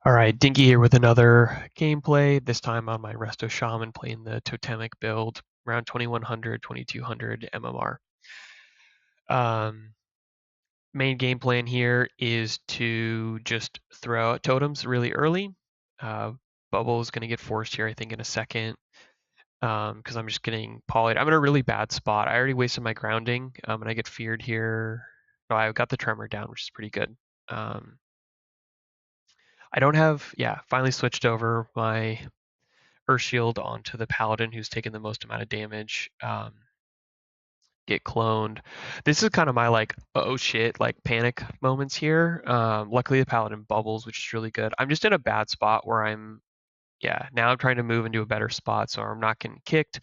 All right, Dinnky here with another gameplay, this time on my Resto Shaman playing the Totemic build, around 2100, 2200 MMR. Main game plan here is to just throw out totems really early. Bubble is going to get forced here, I think, in a second, because I'm just getting polyed. I'm in a really bad spot. I already wasted my grounding, and I get feared here. No, I got the tremor down, which is pretty good. I don't have, finally switched over my Earth Shield onto the Paladin who's taken the most amount of damage. Get cloned. This is kind of my like oh shit like panic moments here. Luckily the Paladin bubbles, which is really good. I'm just in a bad spot where now I'm trying to move into a better spot so I'm not getting kicked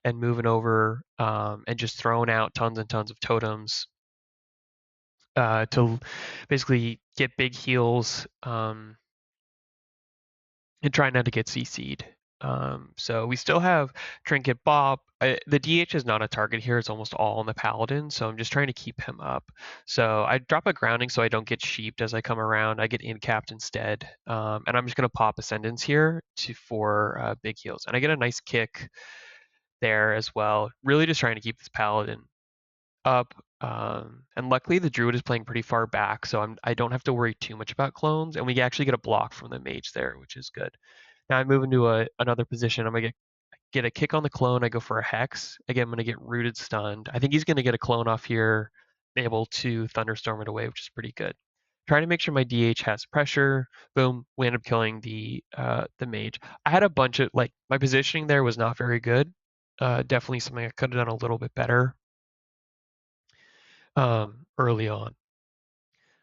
and moving over and just throwing out tons and tons of totems to basically get big heals and try not to get CC'd. So we still have Trinket Bob. The DH is not a target here. It's almost all on the Paladin, so I'm just trying to keep him up. So I drop a grounding so I don't get sheeped as I come around. I get incapped instead. And I'm just going to pop Ascendance here for big heals. And I get a nice kick there as well. Really just trying to keep this Paladin up. And luckily the Druid is playing pretty far back, so I don't have to worry too much about clones. And we actually get a block from the Mage there, which is good. Now I move into another position. I'm gonna get a kick on the clone. I go for a hex. Again, I'm gonna get rooted stunned. I think he's gonna get a clone off here, able to thunderstorm it away, which is pretty good. Trying to make sure my DH has pressure. Boom, we end up killing the mage. I had a bunch of like my positioning there was not very good. Definitely something I could have done a little bit better early on.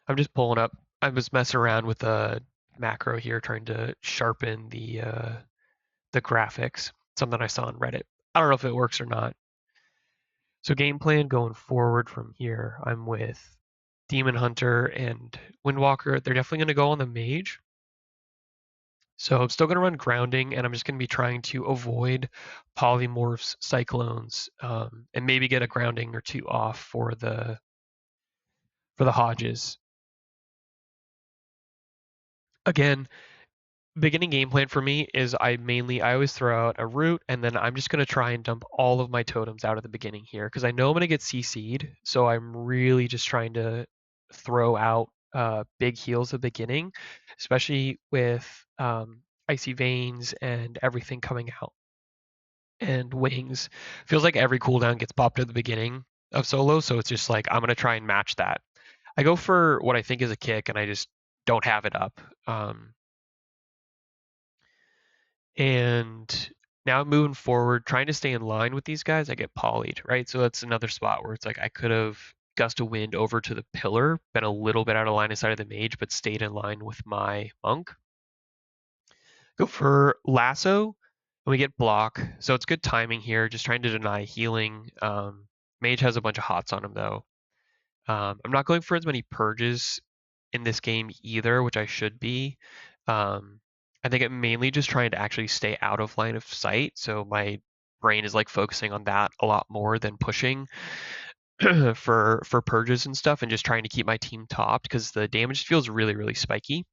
I'm just pulling up. I was messing around with a macro here, trying to sharpen the graphics, something I saw on Reddit. I don't know if it works or not. So game plan going forward from here, I'm with Demon Hunter and Windwalker. They're definitely going to go on the mage. So I'm still going to run grounding, and I'm just going to be trying to avoid polymorphs, cyclones, and maybe get a grounding or two off for the Hodges. Again, beginning game plan for me is I always throw out a root and then I'm just going to try and dump all of my totems out at the beginning here because I know I'm going to get CC'd. So I'm really just trying to throw out big heals at the beginning, especially with Icy Veins and everything coming out. And Wings feels like every cooldown gets popped at the beginning of solo. So it's just like I'm going to try and match that. I go for what I think is a kick and I just don't have it up. And now moving forward, trying to stay in line with these guys, I get polyed, right? So that's another spot where it's like I could have gust of wind over to the pillar, been a little bit out of line inside of the mage, but stayed in line with my monk. Go for lasso, and we get block. So it's good timing here, just trying to deny healing. Mage has a bunch of hots on him though. I'm not going for as many purges in this game either, which I should be. I think I'm mainly just trying to actually stay out of line of sight. So my brain is like focusing on that a lot more than pushing for purges and stuff, and just trying to keep my team topped because the damage feels really, really spiky.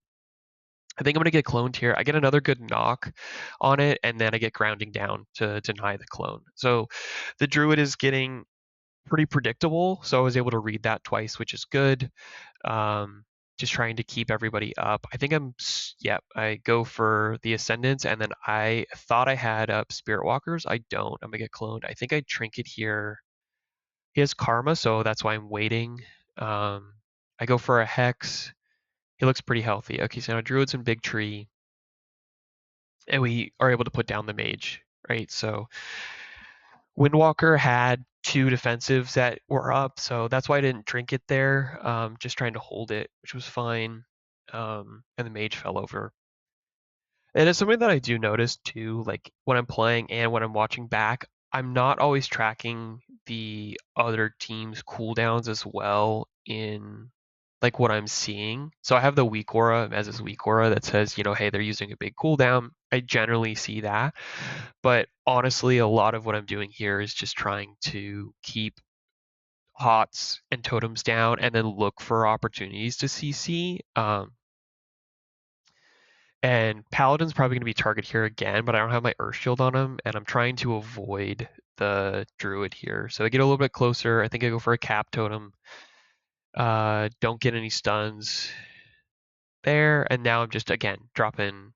I think I'm gonna get cloned here. I get another good knock on it, and then I get grounding down to deny the clone. So the druid is getting pretty predictable. So I was able to read that twice, which is good. Just trying to keep everybody up. I think I go for the Ascendants, and then I thought I had up Spirit Walkers. I don't. I'm gonna get cloned. I think I Trinket here. He has Karma, so that's why I'm waiting. I go for a Hex. He looks pretty healthy. Okay, so now Druid's in Big Tree, and we are able to put down the Mage, right? So Windwalker had two defensives that were up, so that's why I didn't drink it there. Just trying to hold it, which was fine. And the mage fell over. And it's something that I do notice too, like when I'm playing and when I'm watching back, I'm not always tracking the other team's cooldowns as well in like what I'm seeing. So I have the weak aura as this weak aura that says, hey, they're using a big cooldown. I generally see that. But honestly, a lot of what I'm doing here is just trying to keep hots and totems down and then look for opportunities to CC. And Paladin's probably going to be target here again, but I don't have my Earth Shield on him, and I'm trying to avoid the Druid here. So I get a little bit closer. I think I go for a Cap Totem. Don't get any stuns there, and now I'm just, again, dropping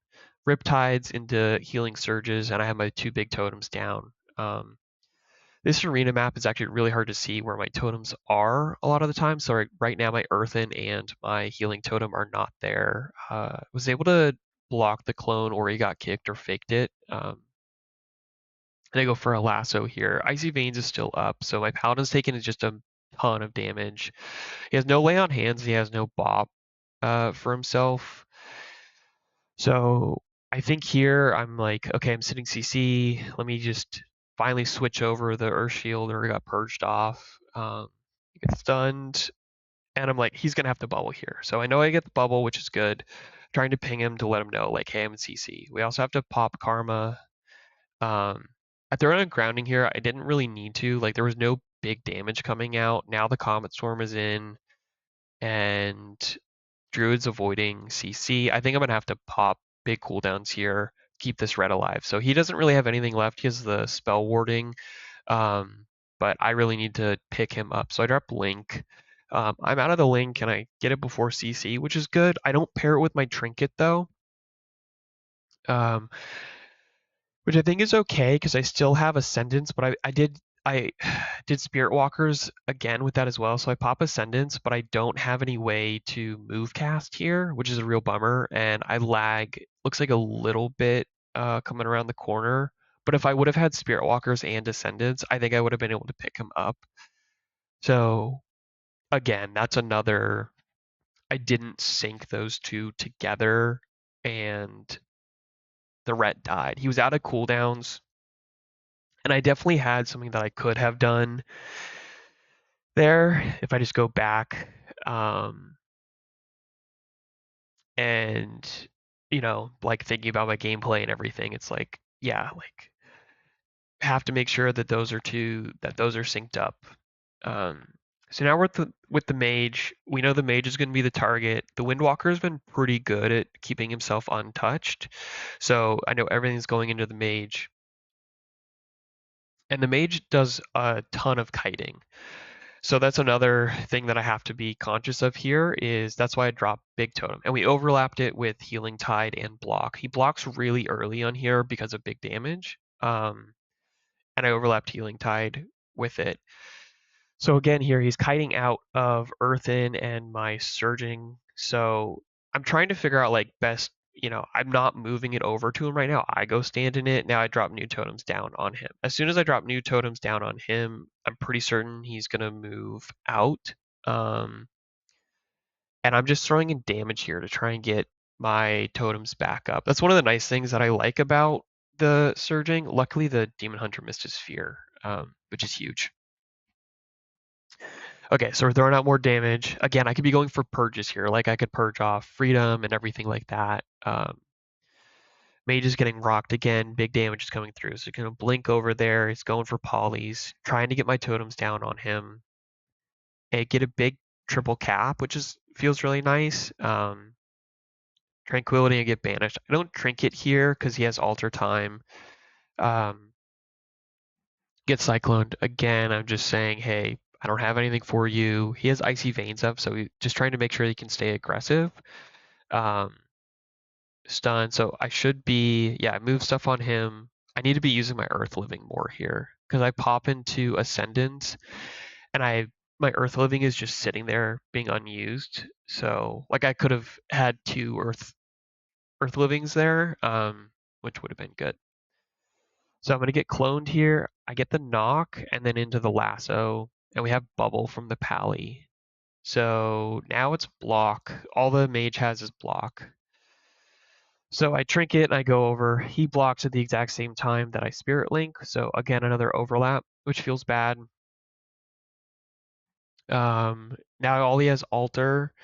Riptides into Healing Surges, and I have my 2 big totems down. This arena map is actually really hard to see where my totems are a lot of the time. So right now my Earthen and my Healing Totem are not there. Was able to block the clone, or he got kicked or faked it. And I go for a lasso here. Icy Veins is still up, so my Paladin's taking just a ton of damage. He has no lay on hands. He has no bop for himself. So I think here I'm like, okay, I'm sitting CC. Let me just finally switch over the Earth Shield, or got purged off. He gets stunned, and I'm like, he's gonna have to bubble here. So I know I get the bubble, which is good. Trying to ping him to let him know, like, hey, I'm in CC. We also have to pop Karma. I throw in a grounding here. I didn't really need to. Like, there was no big damage coming out. Now the Comet Storm is in, and Druid's avoiding CC. I think I'm gonna have to pop big cooldowns here, keep this red alive. So he doesn't really have anything left. He has the spell warding, but I really need to pick him up. So I drop Link. I'm out of the Link, and I get it before CC, which is good. I don't pair it with my Trinket though, which I think is okay because I still have Ascendance, but I did Spirit Walkers again with that as well. So I pop Ascendance, but I don't have any way to move cast here, which is a real bummer. And I lag, looks like a little bit coming around the corner. But if I would have had Spirit Walkers and Ascendance, I think I would have been able to pick him up. So again, that's another, I didn't sync those two together, and the ret died. He was out of cooldowns, and I definitely had something that I could have done there if I just go back, and like thinking about my gameplay and everything. It's like, yeah, like have to make sure that those are synced up. Um, so now we're with the mage. We know the mage is going to be the target. The Windwalker has been pretty good at keeping himself untouched, so I know everything's going into the mage. And the mage does a ton of kiting. So that's another thing that I have to be conscious of here, is that's why I dropped Big Totem. And we overlapped it with Healing Tide and Block. He blocks really early on here because of big damage. And I overlapped Healing Tide with it. So again, here he's kiting out of Earthen and my Surging. So I'm trying to figure out like best, I'm not moving it over to him right now. I go stand in it. Now I drop new totems down on him. As soon as I drop new totems down on him, I'm pretty certain he's going to move out. And I'm just throwing in damage here to try and get my totems back up. That's one of the nice things that I like about the Surging. Luckily, the Demon Hunter missed his fear, which is huge. Okay, so we're throwing out more damage. Again, I could be going for purges here. Like I could purge off Freedom and everything like that. Mage is getting rocked again. Big damage is coming through. So going to blink over there. He's going for polys. Trying to get my totems down on him. I get a big triple cap, which feels really nice. Tranquility and get banished. I don't trinket here because he has alter time. Get cycloned. Again, I'm just saying, hey, I don't have anything for you. He has Icy Veins up, so he's just trying to make sure he can stay aggressive. Stun, so I should be, I move stuff on him. I need to be using my Earth Living more here, because I pop into Ascendant, and my Earth Living is just sitting there being unused. So, like, I could have had 2 Earth Livings there, which would have been good. So I'm going to get cloned here. I get the knock and then into the lasso, and we have bubble from the pally. So now it's block. All the mage has is block. So I trinket and I go over. He blocks at the exact same time that I spirit link. So again, another overlap, which feels bad. Now all he has alter.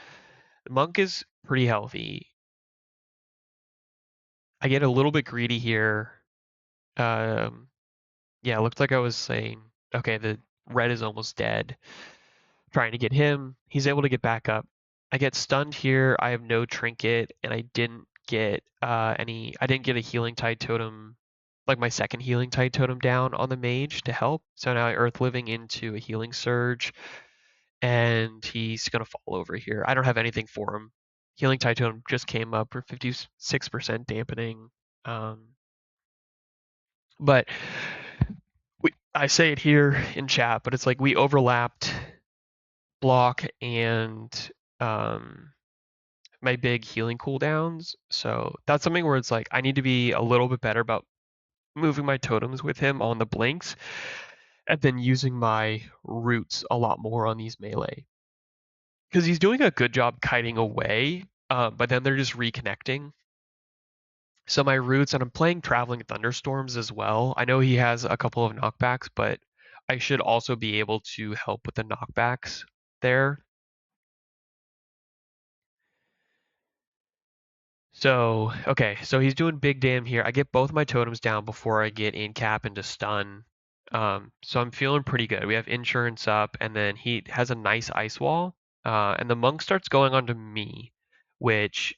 The monk is pretty healthy. I get a little bit greedy here. Yeah, it looked like I was saying, okay, the red is almost dead. Trying to get him. He's able to get back up. I get stunned here. I have no trinket, and I didn't get I didn't get a healing tide totem, like my second healing tide totem down on the mage to help. So now I earth living into a healing surge, and he's gonna fall over here. I don't have anything for him. Healing tide totem just came up for 56% dampening. But I say it here in chat, but it's like we overlapped block and my big healing cooldowns. So that's something where it's like I need to be a little bit better about moving my totems with him on the blinks and then using my roots a lot more on these melee. Because he's doing a good job kiting away, but then they're just reconnecting. So my roots, and I'm playing Traveling Thunderstorms as well. I know he has a couple of knockbacks, but I should also be able to help with the knockbacks there. So, okay, so he's doing big damn here. I get both my totems down before I get in cap into stun. So I'm feeling pretty good. We have insurance up, and then he has a nice ice wall. And the monk starts going onto me, which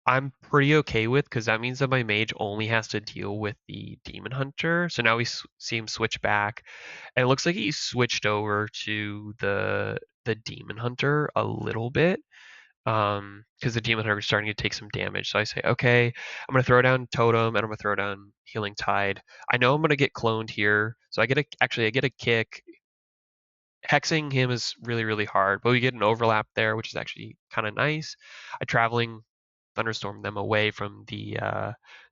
I'm pretty okay with because that means that my mage only has to deal with the demon hunter. So now we see him switch back, and it looks like he switched over to the demon hunter a little bit because the demon hunter is starting to take some damage. So I say, okay, I'm gonna throw down totem and I'm gonna throw down healing tide. I know I'm gonna get cloned here, so I get a kick. Hexing him is really hard, but we get an overlap there, which is actually kind of nice. I traveling thunderstorm them away from the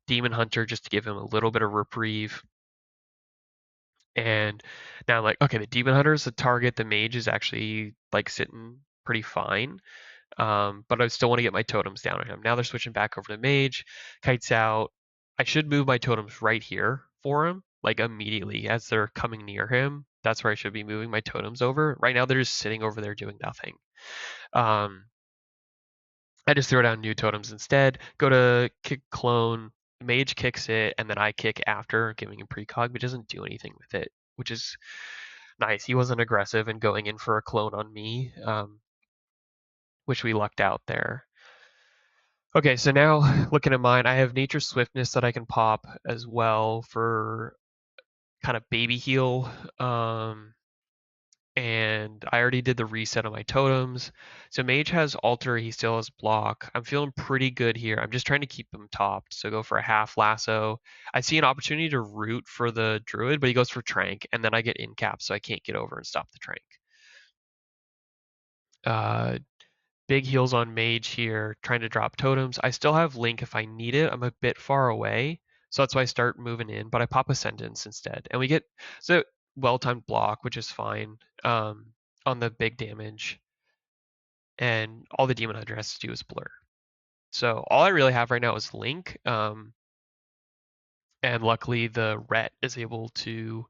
demon hunter just to give him a little bit of reprieve. And now I'm like, okay, the demon hunter is the target. The mage is actually like sitting pretty fine. But I still want to get my totems down on him. Now they're switching back over to mage. Kites out. I should move my totems right here for him, like immediately as they're coming near him. That's where I should be moving my totems over. Right now they're just sitting over there doing nothing. I just throw down new totems instead. Go to kick clone. Mage kicks it, and then I kick after, giving him precog, but doesn't do anything with it, which is nice. He wasn't aggressive and going in for a clone on me, which we lucked out there. Okay, so now looking at mine, I have Nature Swiftness that I can pop as well for kind of baby heal. And I already did the reset on my totems. So Mage has Alter, he still has Block. I'm feeling pretty good here. I'm just trying to keep him topped. So go for a half lasso. I see an opportunity to root for the Druid, but he goes for Trank, and then I get in cap, so I can't get over and stop the Trank. Big heals on Mage here, trying to drop totems. I still have Link if I need it. I'm a bit far away, so that's why I start moving in, but I pop a Sentence instead. And we get so well-timed block, which is fine on the big damage. And all the Demon Hunter has to do is blur. So all I really have right now is Link. And luckily the Ret is able to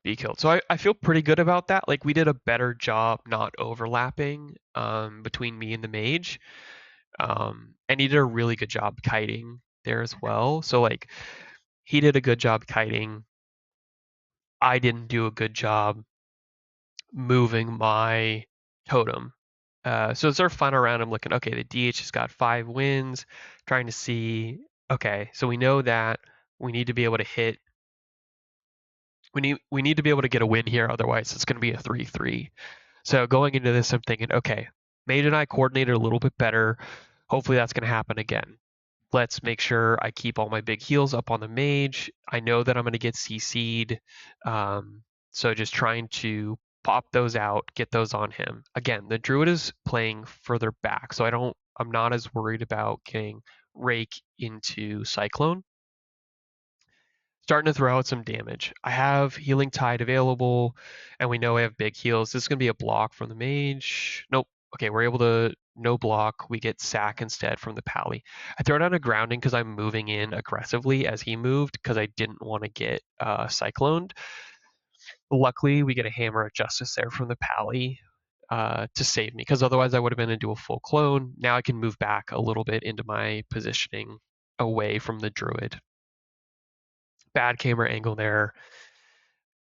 be killed. So I feel pretty good about that. Like we did a better job not overlapping between me and the mage. And he did a really good job kiting there as well. So like he did a good job kiting. I didn't do a good job moving my totem. So it's our final round. I'm looking, okay, the DH has got 5 wins, trying to see, okay, so we know that we need to be able to hit, we need to be able to get a win here, otherwise it's going to be a 3-3. So going into this, I'm thinking, okay, Mage and I coordinated a little bit better. Hopefully that's going to happen again. Let's make sure I keep all my big heals up on the mage. I know that I'm going to get CC'd. So just trying to pop those out, get those on him. Again, the druid is playing further back, so I'm not as worried about getting rake into cyclone. Starting to throw out some damage. I have healing tide available, and we know I have big heals. This is gonna be a block from the mage. Nope. Okay, we're able to no block. We get sack instead from the pally. I throw down a grounding because I'm moving in aggressively as he moved because I didn't want to get cycloned. Luckily, we get a hammer of justice there from the pally to save me because otherwise I would have been into a full clone. Now I can move back a little bit into my positioning away from the druid. Bad camera angle there.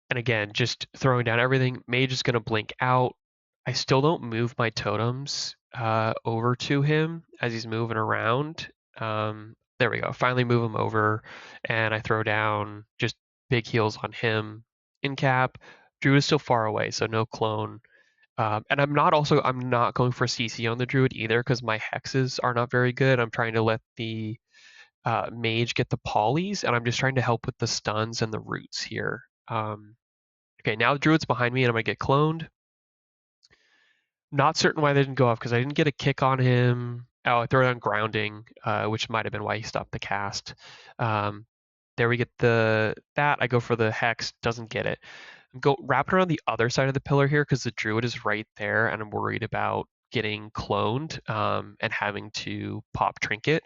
And again, just throwing down everything. Mage is going to blink out. I still don't move my totems over to him as he's moving around. There we go. Finally move him over, and I throw down just big heals on him in cap. Druid is still far away, so no clone. And I'm not going for CC on the Druid either because my hexes are not very good. I'm trying to let the mage get the polys, and I'm just trying to help with the stuns and the roots here. Okay, now the Druid's behind me, and I'm gonna get cloned. Not certain why they didn't go off because I didn't get a kick on him. Oh, I throw down grounding, which might have been why he stopped the cast. There we get that. I go for the hex, doesn't get it. I'm wrapping around the other side of the pillar here because the druid is right there, and I'm worried about getting cloned and having to pop trinket.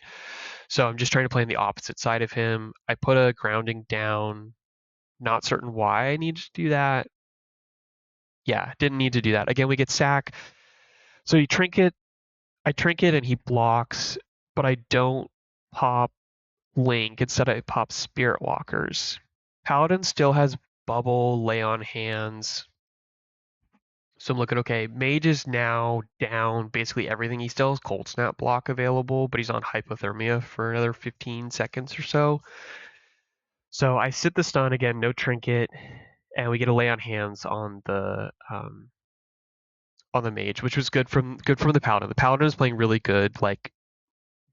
So I'm just trying to play on the opposite side of him. I put a grounding down. Not certain why I need to do that. Yeah, didn't need to do that. Again, we get sack. So you trinket. I trinket and he blocks, but I don't pop Link. Instead, I pop Spirit Walkers. Paladin still has Bubble, Lay on Hands. So I'm looking, okay, Mage is now down basically everything. He still has Cold Snap block available, but he's on Hypothermia for another 15 seconds or so. So I sit the stun again, no trinket, and we get a Lay on Hands on the Mage, which was good from the Paladin. The Paladin is playing really good like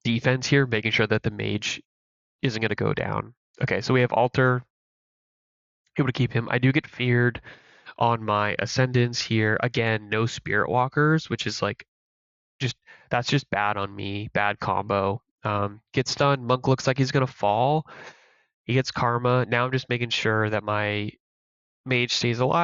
defense here, making sure that the Mage isn't going to go down. Okay, so we have Alter, able to keep him. I do get feared on my Ascendants here. Again, no Spirit Walkers, which is like that's just bad on me. Bad combo. Gets stunned. Monk looks like he's gonna fall. He gets Karma. Now I'm just making sure that my mage stays alive.